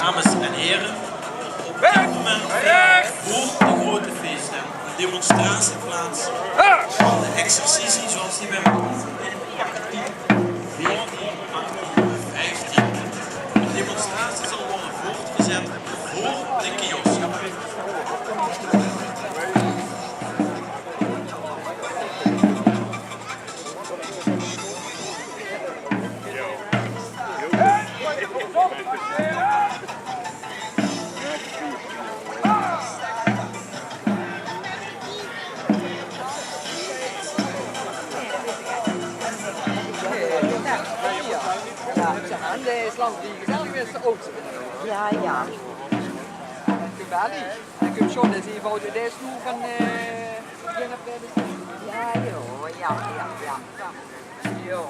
Dames en heren, op dit moment voor de grote feesttent een demonstratieplaats van de exercitie zoals die werd beoefend in 1814, 1815. De demonstratie zal worden voortgezet voor de kiosk. De slantvliegen zelf is de oudste. Ja, ja. Geweldig. Dan kun je zo eens even uit de stoel van Jennifer. Ja, joh. Ja, ja, ja. Ja.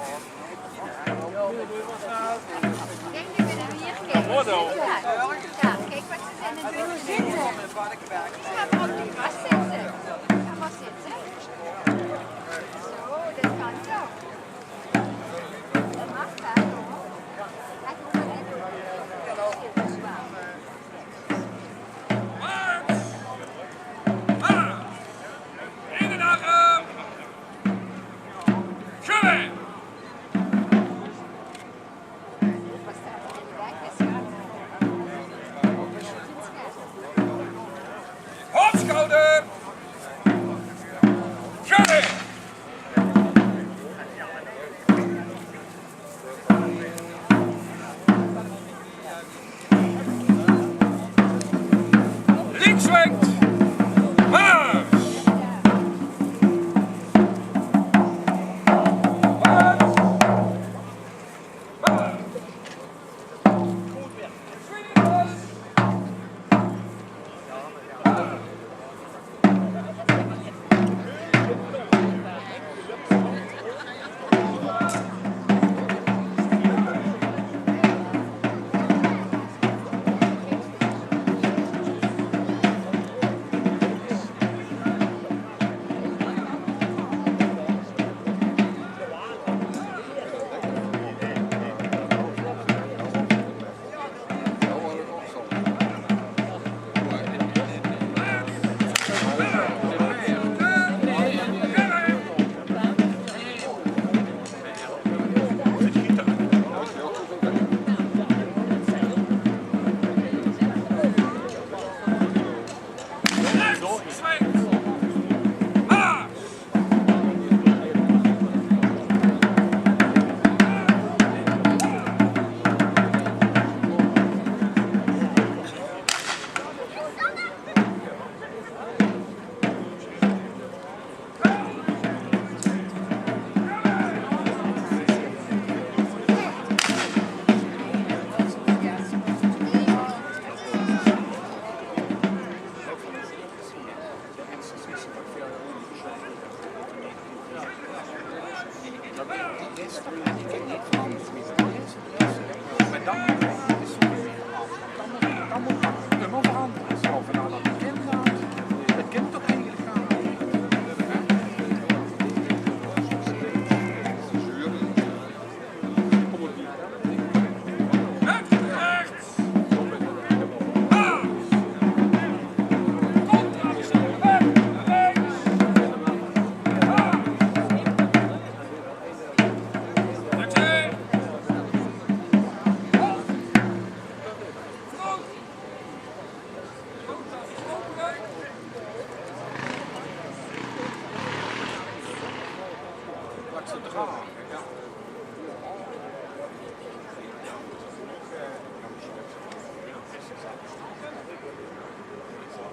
Kijk, nu ben ik hier. Kijk, wat ze ja, kijk wat ze zijn en doen. Ik ga maar op die gras zitten. Ga maar zitten. Zo, dat kan zo. Dat mag wel, hoor. Laat me maar net doen. Dat is zwaar. Hopschouder! Schudden! Links wenkt! Maar!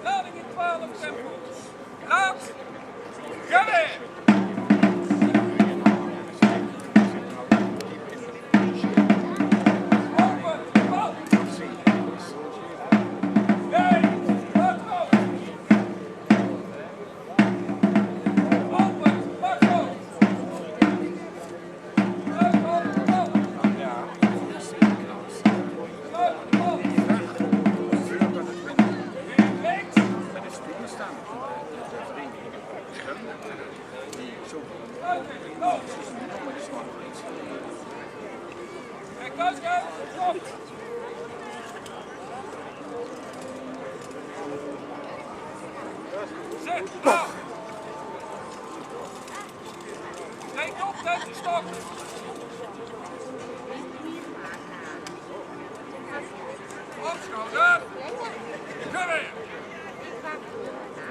Lading in 12 tempo. Laat. Ga weer. Kijk, Laat. Reken op, net de stok. Opschouder. Ga weer.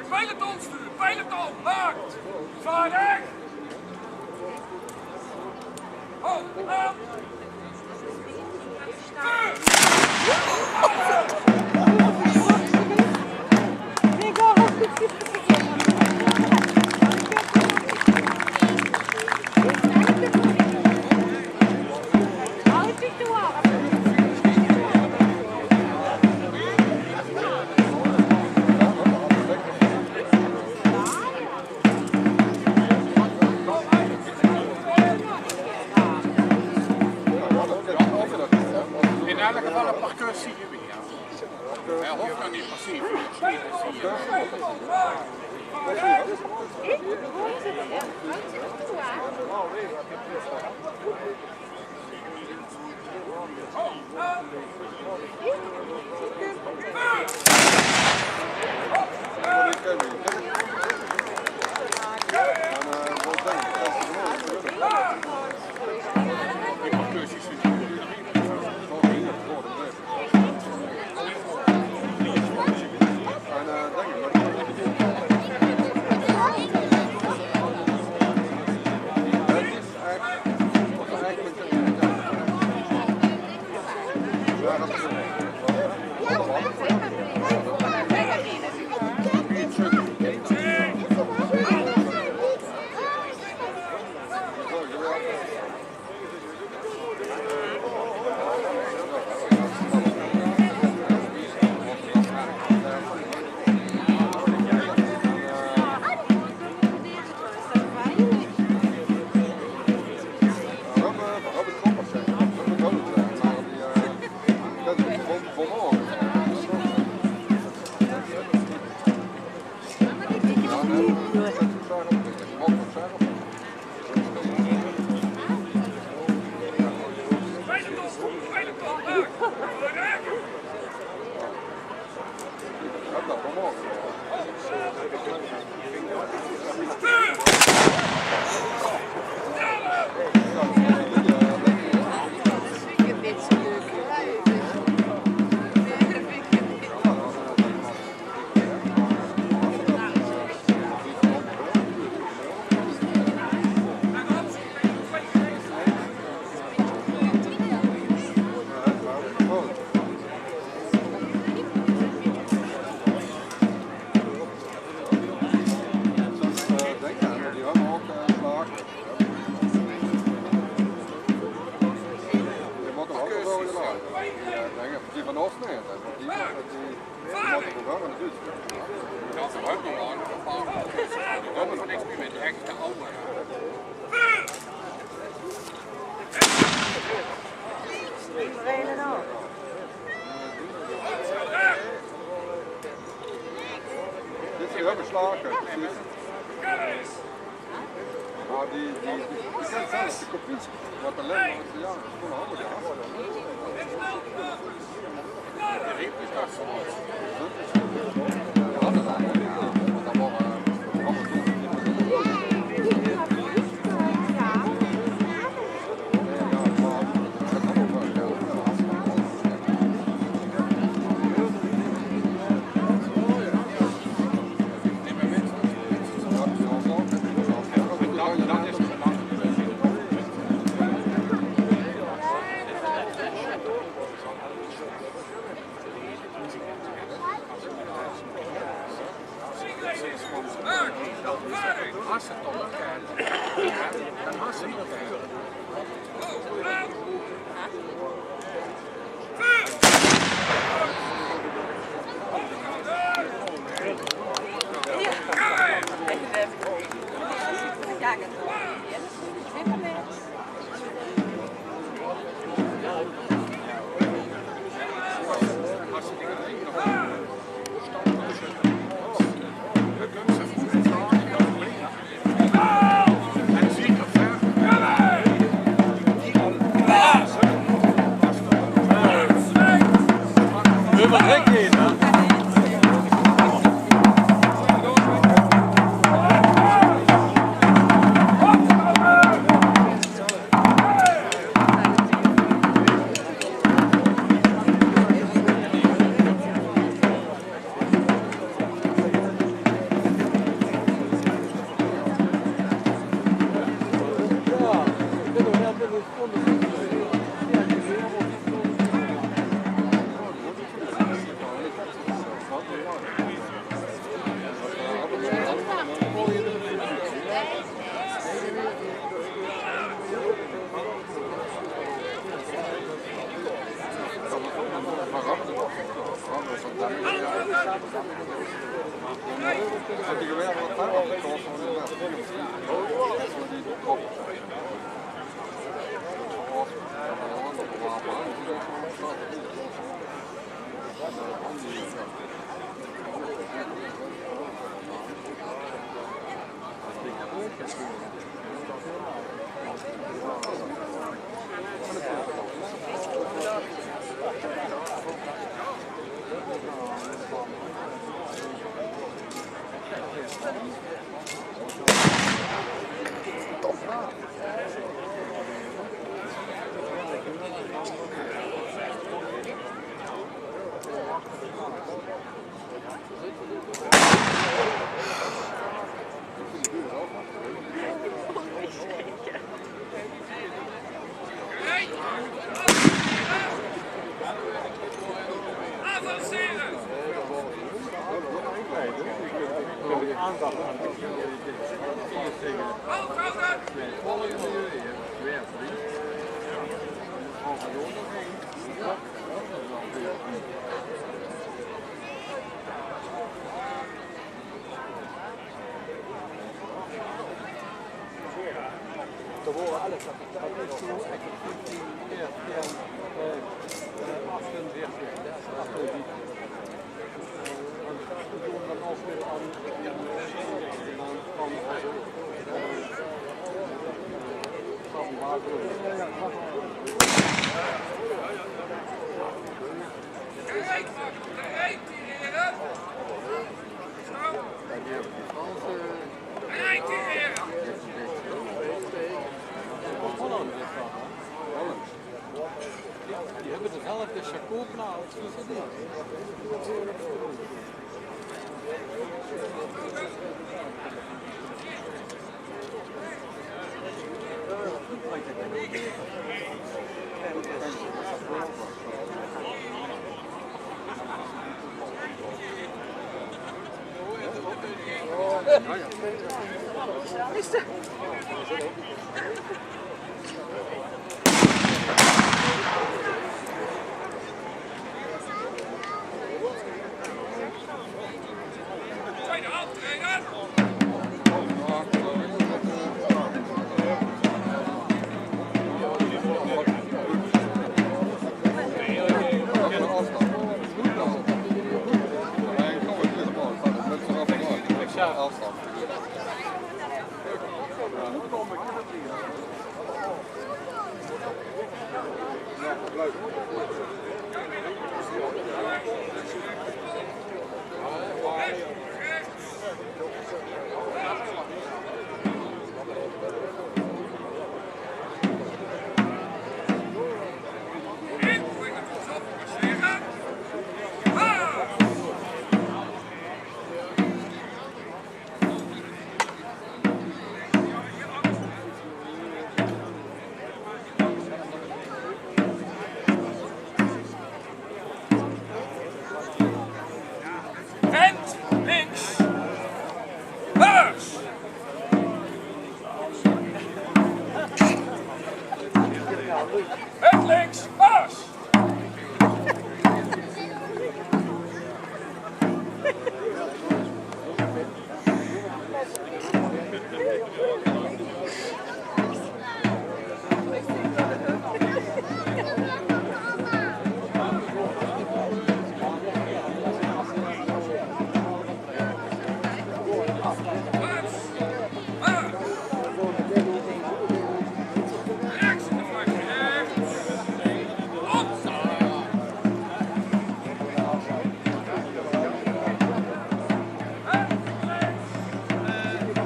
Peloton sturen, peloton, maakt. Vaardig. Ho, aan. In elk geval een parcours zie je weer. Hij hoeft nog niet passief. Die parcours is die van afsnijden, want die moet er wel aan de duurt. Ja, dat is ook nog wel een paar. Dat is van experiment, echt de oude. Dit is heel beslagen. Maar die kent zelfs de kopies. Wat de lijn van het jaar is gewoon handig. De riep is dat zo. Dat is dan Wat gek in, hè? die geweer wat verder afgekost van de beste die top zijn. Die hebben dezelfde chacoopnaald als die.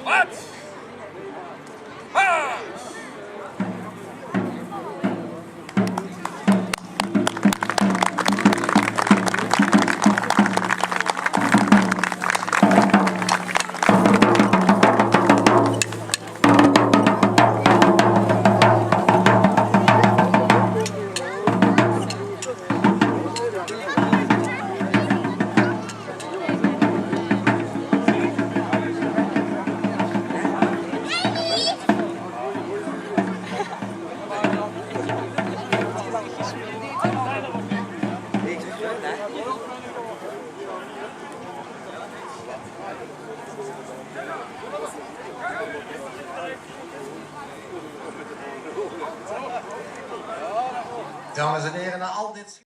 Wat? Ha! Dames en heren, na al dit...